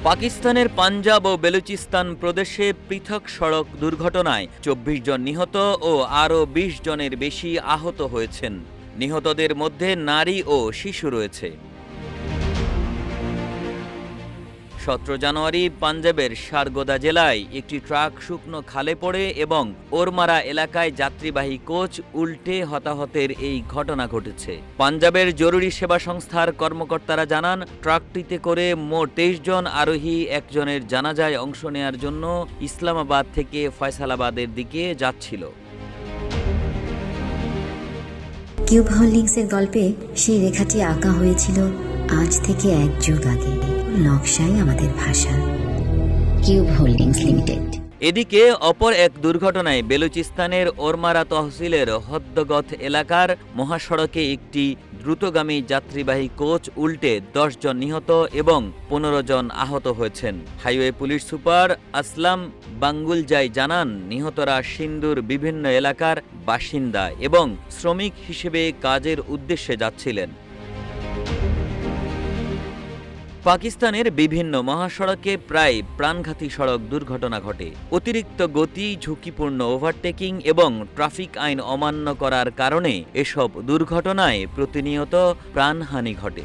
পাকিস্তানের পাঞ্জাব ও বেলুচিস্তান প্রদেশে পৃথক সড়ক দুর্ঘটনায় ২৪ জন নিহত ও আরও ২০ জনের বেশি আহত হয়েছেন। নিহতদের মধ্যে নারী ও শিশু রয়েছে। ১৭ জানুয়ারি পাঞ্জাবের সারগোদা জেলায় একটি ট্রাক শুকনো খালে পড়ে এবং ওরমারা এলাকায় যাত্রীবাহী কোচ উল্টে হতাহতের এই ঘটনা ঘটেছে। পাঞ্জাবের জরুরি সেবা সংস্থার কর্মকর্তারা জানান, ট্রাকটিতে করে মোট ২৩ জন আরোহী একজনের জানাজায় অংশ নেয়ার জন্য ইসলামাবাদ থেকে ফয়সালাবাদের দিকে যাচ্ছিল। কিউব হোল্ডিংসের গল্পে সেই রেখাটি আঁকা হয়েছিল আজ থেকে ১ যুগ আগে। নকশাই আমাদের ভাষা। Cube holdings limited. এদিকে অপর এক দুর্ঘটনায় বেলুচিস্তানের ওরমারা তহসিলের হদ্দগথ এলাকার মহাসড়কে একটি দ্রুতগামী যাত্রীবাহী কোচ উল্টে ১০ জন নিহত এবং ১৫ জন আহত হয়েছেন। হাইওয়ে পুলিশ সুপার আসলাম বাঙ্গুলজাই জানান, নিহতরা সিন্ধুর বিভিন্ন এলাকার বাসিন্দা এবং শ্রমিক হিসেবে কাজের উদ্দেশ্যে যাচ্ছিলেন। পাকিস্তানের বিভিন্ন মহাসড়কে প্রায় প্রাণঘাতী সড়ক দুর্ঘটনা ঘটে। অতিরিক্ত গতি, ঝুঁকিপূর্ণ ওভারটেকিং এবং ট্রাফিক আইন অমান্য করার কারণে এসব দুর্ঘটনায় প্রতিনিয়ত প্রাণহানি ঘটে।